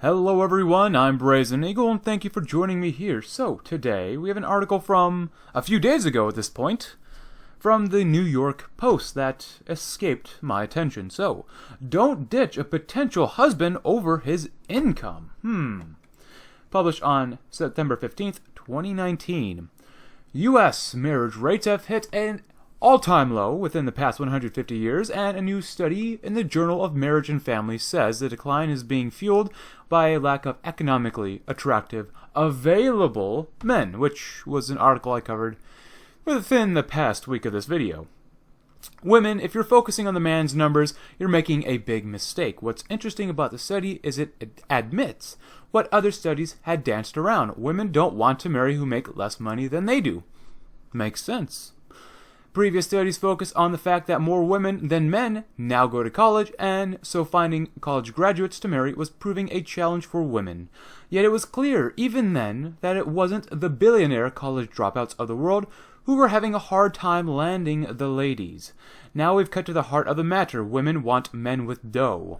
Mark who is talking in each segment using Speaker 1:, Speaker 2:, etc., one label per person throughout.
Speaker 1: Hello everyone, I'm Brazen Eagle and thank you for joining me here. So today we have an article from a few days ago at this point from the New York Post that escaped my attention. So, don't ditch a potential husband over his income. Published on September 15th, 2019. U.S. marriage rates have hit an all-time low within the past 150 years, and a new study in the Journal of Marriage and Family says the decline is being fueled by a lack of economically attractive, available men, which was an article I covered within the past week of this video. Women, if you're focusing on the man's numbers, you're making a big mistake. What's interesting about the study is it admits what other studies had danced around. Women don't want to marry who make less money than they do. Makes sense. Previous studies focus on the fact that more women than men now go to college, and so finding college graduates to marry was proving a challenge for women. Yet it was clear, even then, that it wasn't the billionaire college dropouts of the world who were having a hard time landing the ladies. Now we've cut to the heart of the matter. Women want men with dough.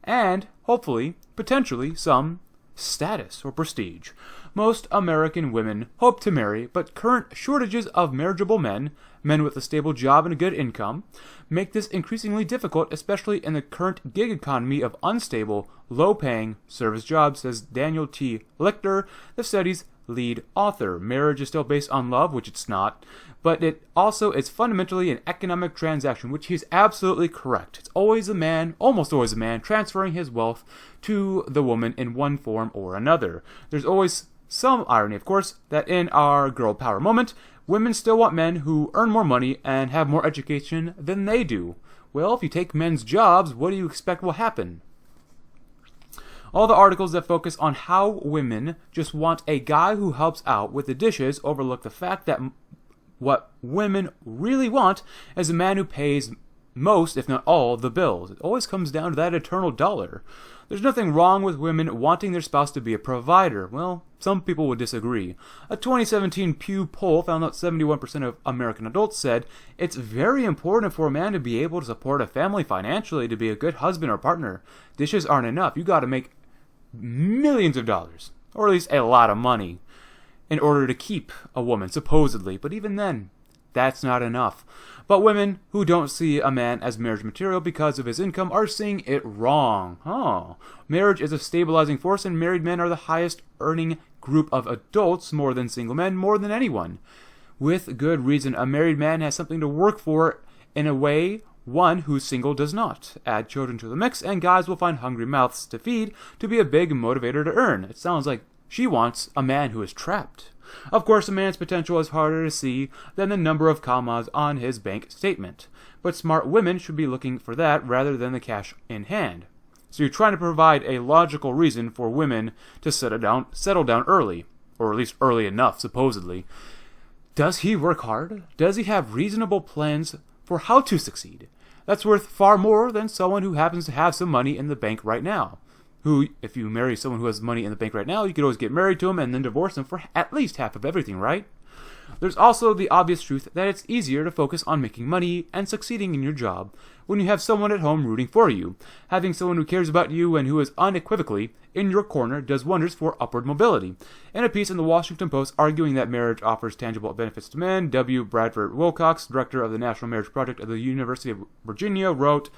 Speaker 1: And, hopefully, potentially, some status or prestige. Most American women hope to marry, but current shortages of marriageable men with a stable job and a good income, make this increasingly difficult, especially in the current gig economy of unstable, low-paying service jobs, says Daniel T. Lichter, the study's lead author. Marriage is still based on love, which it's not, but it also is fundamentally an economic transaction, which he's absolutely correct. It's always a man, almost always a man, transferring his wealth to the woman in one form or another. There's always some irony, of course, that in our girl power moment, women still want men who earn more money and have more education than they do. Well, if you take men's jobs, what do you expect will happen? All the articles that focus on how women just want a guy who helps out with the dishes overlook the fact that what women really want is a man who pays most, if not all, the bills. It always comes down to that eternal dollar. There's nothing wrong with women wanting their spouse to be a provider. Well, some people would disagree. A 2017 Pew poll found that 71% of American adults said it's very important for a man to be able to support a family financially, to be a good husband or partner. Dishes aren't enough. You got to make millions of dollars, or at least a lot of money, in order to keep a woman, supposedly. But even then, that's not enough. But women who don't see a man as marriage material because of his income are seeing it wrong. Marriage is a stabilizing force, and married men are the highest earning group of adults, more than single men, more than anyone. With good reason, a married man has something to work for in a way one who's single does not. Add children to the mix, and guys will find hungry mouths to feed to be a big motivator to earn. It sounds like she wants a man who is trapped. Of course, a man's potential is harder to see than the number of commas on his bank statement, but smart women should be looking for that rather than the cash in hand. So you're trying to provide a logical reason for women to settle down early, or at least early enough, supposedly. Does he work hard? Does he have reasonable plans for how to succeed? That's worth far more than someone who happens to have some money in the bank right now. Who, if you marry someone who has money in the bank right now, you could always get married to him and then divorce him for at least half of everything, right? There's also the obvious truth that it's easier to focus on making money and succeeding in your job when you have someone at home rooting for you. Having someone who cares about you and who is unequivocally in your corner does wonders for upward mobility. In a piece in the Washington Post arguing that marriage offers tangible benefits to men, W. Bradford Wilcox, director of the National Marriage Project at the University of Virginia, wrote,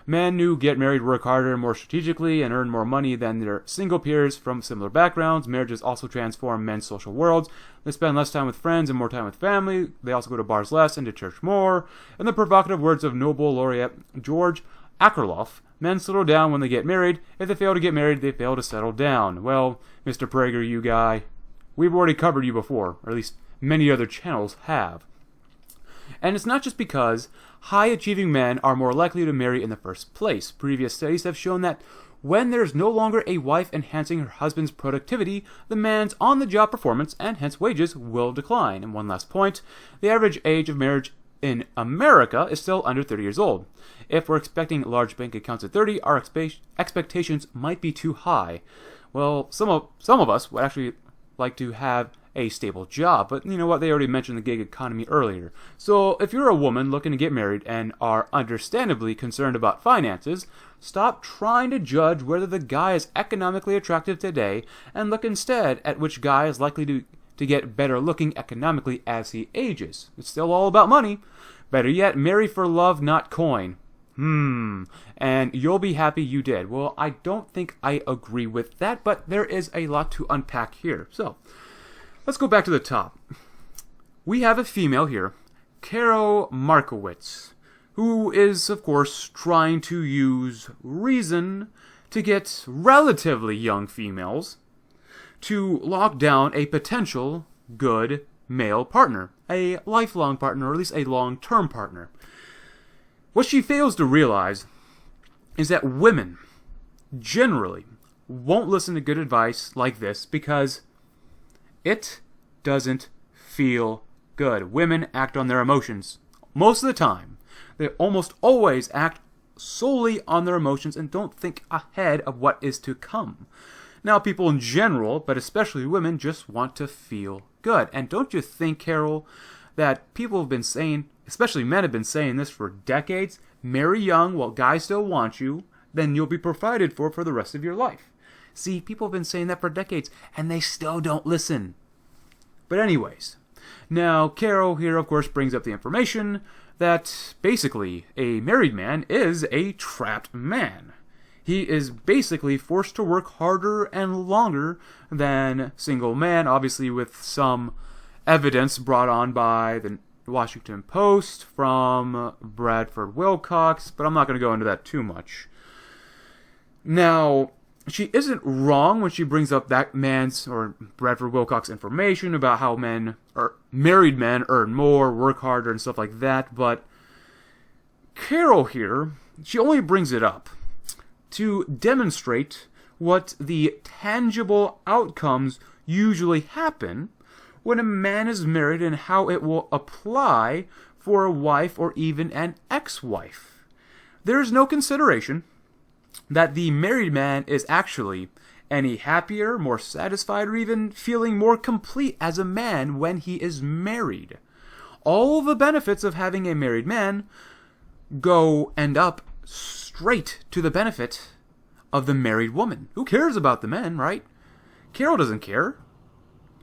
Speaker 1: "Men who get married work harder, more strategically, and earn more money than their single peers from similar backgrounds. Marriages also transform men's social worlds. They spend less time with friends and more time with family. They also go to bars less and to church more." In the provocative words of Nobel laureate George Akerlof, men settle down when they get married. If they fail to get married, they fail to settle down. Well, Mr. Prager, you guy, we've already covered you before, or at least many other channels have. And it's not just because high-achieving men are more likely to marry in the first place. Previous studies have shown that when there's no longer a wife enhancing her husband's productivity, the man's on-the-job performance and hence wages will decline. And one last point, the average age of marriage in America is still under 30 years old. If we're expecting large bank accounts at 30, our expectations might be too high. Well, some of us would actually like to have a stable job. But you know what? They already mentioned the gig economy earlier. So if you're a woman looking to get married and are understandably concerned about finances, stop trying to judge whether the guy is economically attractive today and look instead at which guy is likely to get better looking economically as he ages. It's still all about money. Better yet, marry for love, not coin. And you'll be happy you did. Well, I don't think I agree with that, but there is a lot to unpack here. So, let's go back to the top. We have a female here, Carol Markowitz, who is, of course, trying to use reason to get relatively young females to lock down a potential good male partner, a lifelong partner, or at least a long-term partner. What she fails to realize is that women generally won't listen to good advice like this because it doesn't feel good. Women act on their emotions most of the time. They almost always act solely on their emotions and don't think ahead of what is to come. Now, people in general, but especially women, just want to feel good. And don't you think, Carol, that people have been saying, especially men have been saying this for decades, marry young while guys still want you, then you'll be provided for the rest of your life. See, people have been saying that for decades, and they still don't listen. But anyways, now Carol here, of course, brings up the information that basically a married man is a trapped man. He is basically forced to work harder and longer than single man, obviously with some evidence brought on by the Washington Post from Bradford Wilcox, but I'm not going to go into that too much. Now, she isn't wrong when she brings up that man's or Bradford Wilcox information about how married men earn more, work harder, and stuff like that, but Carol here, she only brings it up to demonstrate what the tangible outcomes usually happen when a man is married and how it will apply for a wife or even an ex-wife. There is no consideration that the married man is actually any happier, more satisfied, or even feeling more complete as a man when he is married. All the benefits of having a married man end up straight to the benefit of the married woman. Who cares about the men, right? Carol doesn't care.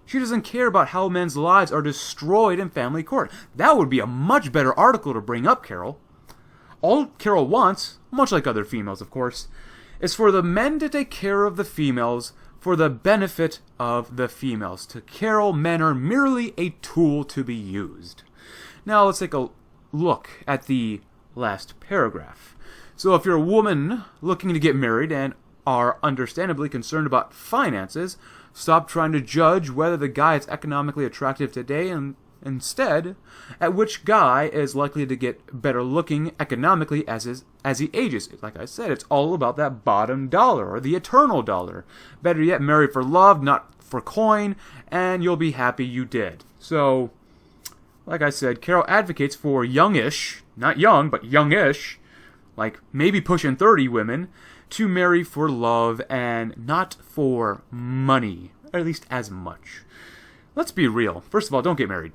Speaker 1: She doesn't care about how men's lives are destroyed in family court. That would be a much better article to bring up, Carol. All Carol wants, much like other females, of course, is for the men to take care of the females for the benefit of the females. To Carol, men are merely a tool to be used. Now let's take a look at the last paragraph. So if you're a woman looking to get married and are understandably concerned about finances, stop trying to judge whether the guy is economically attractive today and instead at which guy is likely to get better looking economically as he ages. Like I said, it's all about that bottom dollar or the eternal dollar. Better yet, marry for love, not for coin, and you'll be happy you did. So, like I said, Carol advocates for youngish, not young, but youngish, like maybe pushing 30 women, to marry for love and not for money, or at least as much. Let's be real. First of all, don't get married.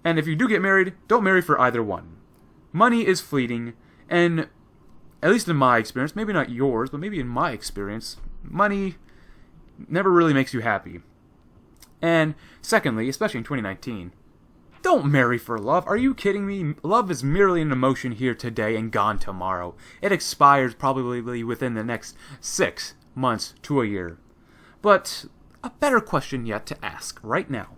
Speaker 1: And if you do get married, don't marry for either one. Money is fleeting, and at least in my experience, maybe not yours, but maybe in my experience, money never really makes you happy. And secondly, especially in 2019, don't marry for love. Are you kidding me? Love is merely an emotion here today and gone tomorrow. It expires probably within the next 6 months to a year. But a better question yet to ask right now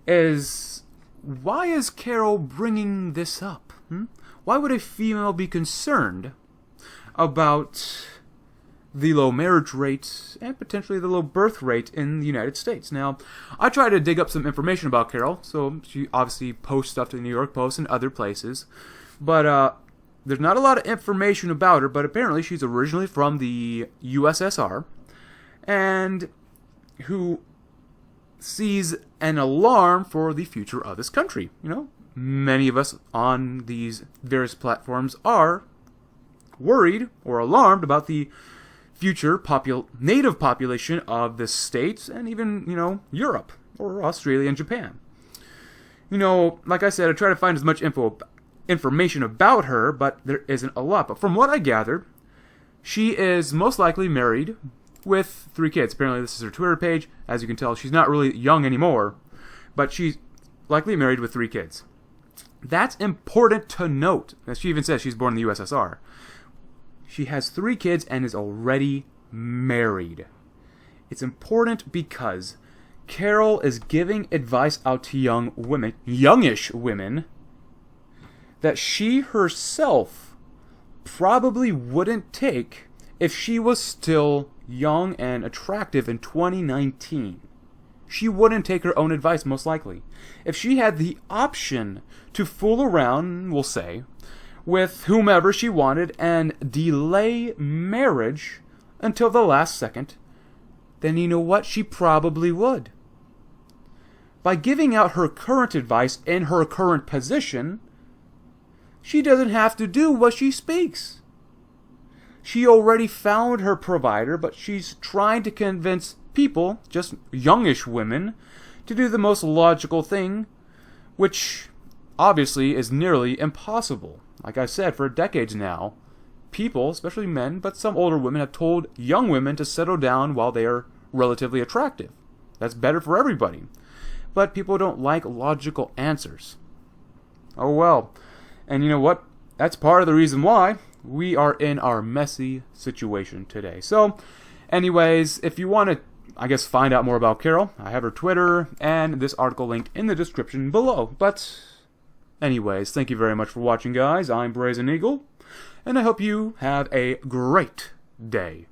Speaker 1: is, why is Carol bringing this up? Why would a female be concerned about the low marriage rate and potentially the low birth rate in the United States? Now, I tried to dig up some information about Carol, so she obviously posts stuff to the New York Post and other places, but there's not a lot of information about her, but apparently she's originally from the USSR, and who sees an alarm for the future of this country. You know, many of us on these various platforms are worried or alarmed about the future native population of the States and even, Europe. or Australia and Japan. Like I said, I try to find as much information about her, but there isn't a lot. But from what I gathered, she is most likely married with 3 kids. Apparently this is her Twitter page. As you can tell, she's not really young anymore, but she's likely married with 3 kids. That's important to note. As she even says, she's born in the USSR. She has 3 kids and is already married. It's important because Carol is giving advice out to youngish women, that she herself probably wouldn't take if she was still young and attractive in 2019. She wouldn't take her own advice, most likely. If she had the option to fool around, we'll say, with whomever she wanted and delay marriage until the last second, then you know what? She probably would. By giving out her current advice in her current position, she doesn't have to do what she speaks. She already found her provider, but she's trying to convince people, just youngish women, to do the most logical thing, which obviously is nearly impossible. Like I said, for decades now, people, especially men, but some older women, have told young women to settle down while they are relatively attractive. That's better for everybody. But people don't like logical answers. Oh well. And you know what? That's part of the reason why we are in our messy situation today. So, anyways, if you want to, find out more about Carol, I have her Twitter and this article linked in the description below. But, anyways, thank you very much for watching, guys. I'm Brazen Eagle, and I hope you have a great day.